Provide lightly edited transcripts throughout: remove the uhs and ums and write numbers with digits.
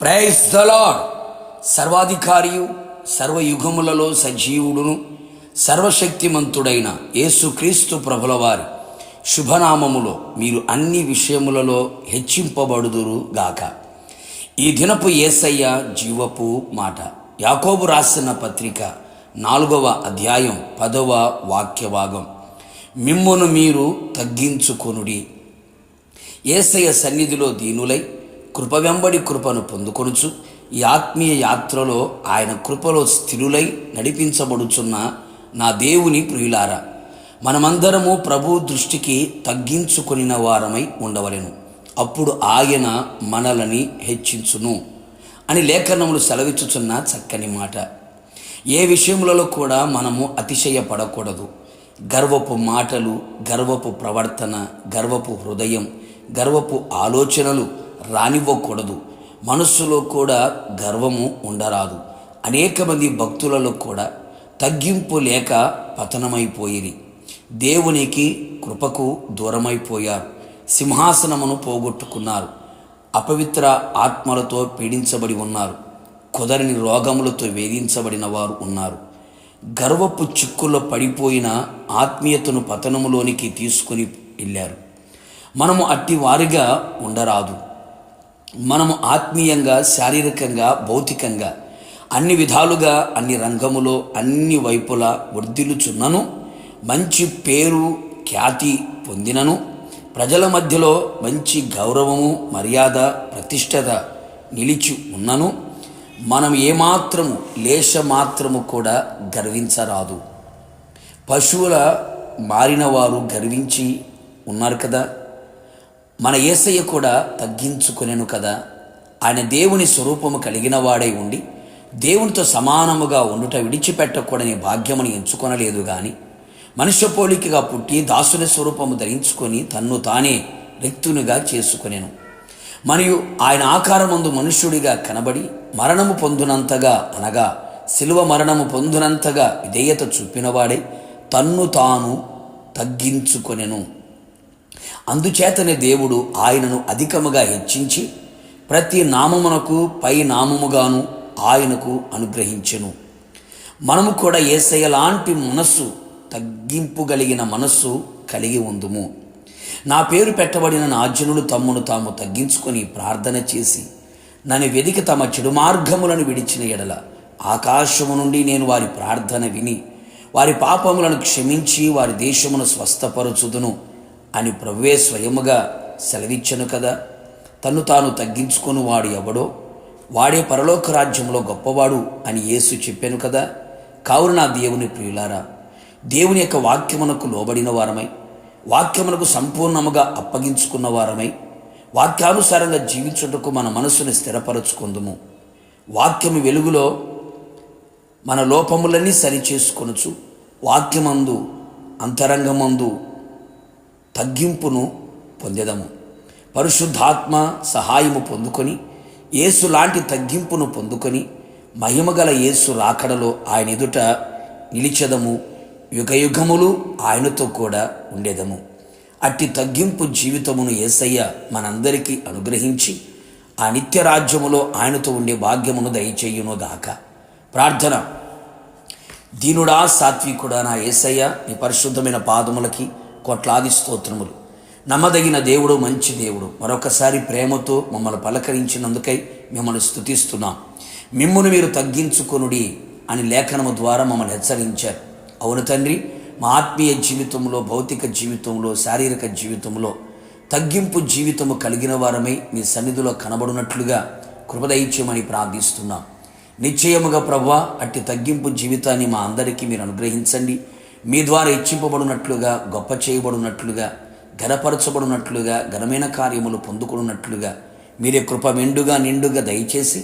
Praise the Lord. సర్వాధికారియు సర్వయుగములలో సజీవుడును సర్వశక్తిమంతుడైన యేసుక్రీస్తు ప్రభుల వారి శుభనామములో మీరు అన్ని విషయములలో హెచ్చింపబడుదురు గాక. ఈ దినపు యేసయ్య జీవపు మాట. యాకోబు రాసిన పత్రిక 4వ అధ్యాయం 10వ వాక్యభాగం. మిమ్మును మీరు తగ్గించుకొనుడి, యేసయ్య సన్నిధిలో దీనులై కృప వెంబడి కృపను పొందుకొనుచు ఈ ఆత్మీయ యాత్రలో ఆయన కృపలో స్థిరులై నడిపించబడుచున్న నా దేవుని ప్రియులారా, మనమందరము ప్రభు దృష్టికి తగ్గించుకొనిన వారమై ఉండవలెను, అప్పుడు ఆయన మనలని హెచ్చించును అని లేఖనములు సెలవిచ్చుచున్న చక్కని మాట. ఏ విషయములలో కూడా మనము అతిశయపడకూడదు. గర్వపు మాటలు, గర్వపు ప్రవర్తన, గర్వపు హృదయం, గర్వపు ఆలోచనలు రానివ్వకూడదు. మనస్సులో కూడా గర్వము ఉండరాదు. అనేక మంది భక్తులలో కూడా తగ్గింపు లేక పతనమైపోయిరి, దేవునికి కృపకు దూరమైపోయారు, సింహాసనమును పోగొట్టుకున్నారు, అపవిత్ర ఆత్మలతో పీడించబడి ఉన్నారు, కుదరని రోగములతో వేధించబడిన వారు ఉన్నారు. గర్వపు చిక్కుల్లో పడిపోయిన ఆత్మీయతను పతనములోనికి తీసుకుని వెళ్ళారు. మనము అట్టి వారిగా ఉండరాదు. మనము ఆత్మీయంగా, శారీరకంగా, భౌతికంగా అన్ని విధాలుగా, అన్ని రంగములో, అన్ని వైపులా వర్ధిల్లుచున్నను, మంచి పేరు ఖ్యాతి పొందినను, ప్రజల మధ్యలో మంచి గౌరవము, మర్యాద, ప్రతిష్టత నిలిచి ఉన్నను, మనం ఏమాత్రము లేశమాత్రము కూడా గర్వించరాదు. పశువుల మారిన వారు గర్వించి ఉన్నారు కదా, మన యేసయ్య కూడా తగ్గించుకొనెను కదా. ఆయన దేవుని స్వరూపము కలిగిన వాడై ఉండి దేవునితో సమానముగా ఉండుట విడిచిపెట్టకూడని భాగ్యమును ఎంచుకొనలేదు గాని, మనుష్య పోలికగా పుట్టి దాసుని స్వరూపము ధరించుకొని తన్ను తానే రిక్తునిగా చేసుకొనెను. మరియు ఆయన ఆకారమందు మనుష్యుడిగా కనబడి మరణము పొందునంతగా, అనగా శిలువ మరణము పొందునంతగా విధేయత చూపినవాడై తన్ను తాను తగ్గించుకొనెను. అందుచేతనే దేవుడు ఆయనను అధికముగా హెచ్చించి ప్రతి నామమునకు పై నామముగాను ఆయనకు అనుగ్రహించెను. మనము కూడా యేసయ్య లాంటి మనస్సు, తగ్గింపుగలిగిన మనస్సు కలిగి ఉందుము. నా పేరు పెట్టబడిన నా జనులు తమ్మును తాము తగ్గించుకొని ప్రార్థన చేసి నన్ను వెదికి తమ చెడు మార్గములను విడిచిన ఎడల ఆకాశము నుండి నేను వారి ప్రార్థన విని వారి పాపములను క్షమించి వారి దేశమును స్వస్థపరచుదును అని ప్రభువే స్వయముగా సెలవిచ్చను కదా. తన్ను తాను తగ్గించుకొని వాడు ఎవడో వాడే పరలోక రాజ్యంలో గొప్పవాడు అని యేసు చెప్పాను కదా. కావున నా దేవుని ప్రియులారా, దేవుని యొక్క వాక్యమునకు లోబడిన వారమై, వాక్యమునకు సంపూర్ణముగా అప్పగించుకున్న వారమై, వాక్యానుసారంగా జీవించుటకు మన మనస్సుని స్థిరపరచుకుందుము. వాక్యము వెలుగులో మన లోపములన్నీ సరిచేసుకొనుచు వాక్యమందు, అంతరంగమందు తగ్గింపును పొందెదము. పరిశుద్ధాత్మ సహాయము పొందుకొని యేసు లాంటి తగ్గింపును పొందుకొని మహిమగల యేసు రాకడలో ఆయన ఎదుట నిలిచెదము, యుగయుగములు ఆయనతో కూడా ఉండేదము. అట్టి తగ్గింపు జీవితమును యేసయ్య మనందరికీ అనుగ్రహించి ఆ నిత్య రాజ్యములో ఆయనతో ఉండే భాగ్యమును దయచేయునుగాక. ప్రార్థన. దీనుడా, సాత్వికుడా నా యేసయ్య, నీ పరిశుద్ధమైన పాదములకి కోట్లాది స్తోత్రములు. నమ్మదగిన దేవుడు, మంచి దేవుడు, మరొకసారి ప్రేమతో మమ్మల్ని పలకరించినందుకై మిమ్మల్ని స్తుతిస్తున్నాం. మిమ్మును మీరు తగ్గించుకొనుడి అని లేఖనము ద్వారా మమ్మల్ని హెచ్చరించారు. అవును తండ్రి, మా ఆత్మీయ జీవితంలో, భౌతిక జీవితంలో, శారీరక జీవితంలో తగ్గింపు జీవితము కలిగిన వారమై మీ సన్నిధిలో కనబడినట్లుగా కృపదయిత్యమని ప్రార్థిస్తున్నాం. నిశ్చయముగా ప్రభువా, అట్టి తగ్గింపు జీవితాన్ని మా అందరికీ మీరు అనుగ్రహించండి. మీ ద్వారా ఇచ్చింపబడినట్లుగా, గొప్ప చేయబడినట్లుగా, ఘనపరచబడినట్లుగా, ఘనమైన కార్యములు పొందుకున్నట్లుగా మీరే కృప మెండుగా నిండుగా దయచేసి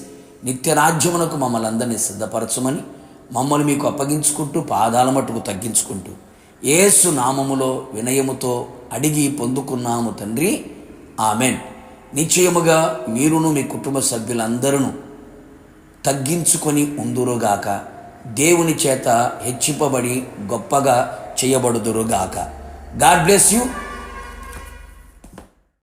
నిత్యరాజ్యమునకు మమ్మల్ని అందరినీ సిద్ధపరచమని మమ్మల్ని మీకు అప్పగించుకుంటూ పాదాల మట్టుకు తగ్గించుకుంటూ యేసు నామములో వినయముతో అడిగి పొందుకున్నాము తండ్రి, ఆమెన్. నిశ్చయముగా మీరును మీ కుటుంబ సభ్యులందరూ తగ్గించుకొని ఉందురుగాక, దేవుని చేత హెచ్చింపబడి గొప్పగా చేయబడుదురుగాక. God bless you.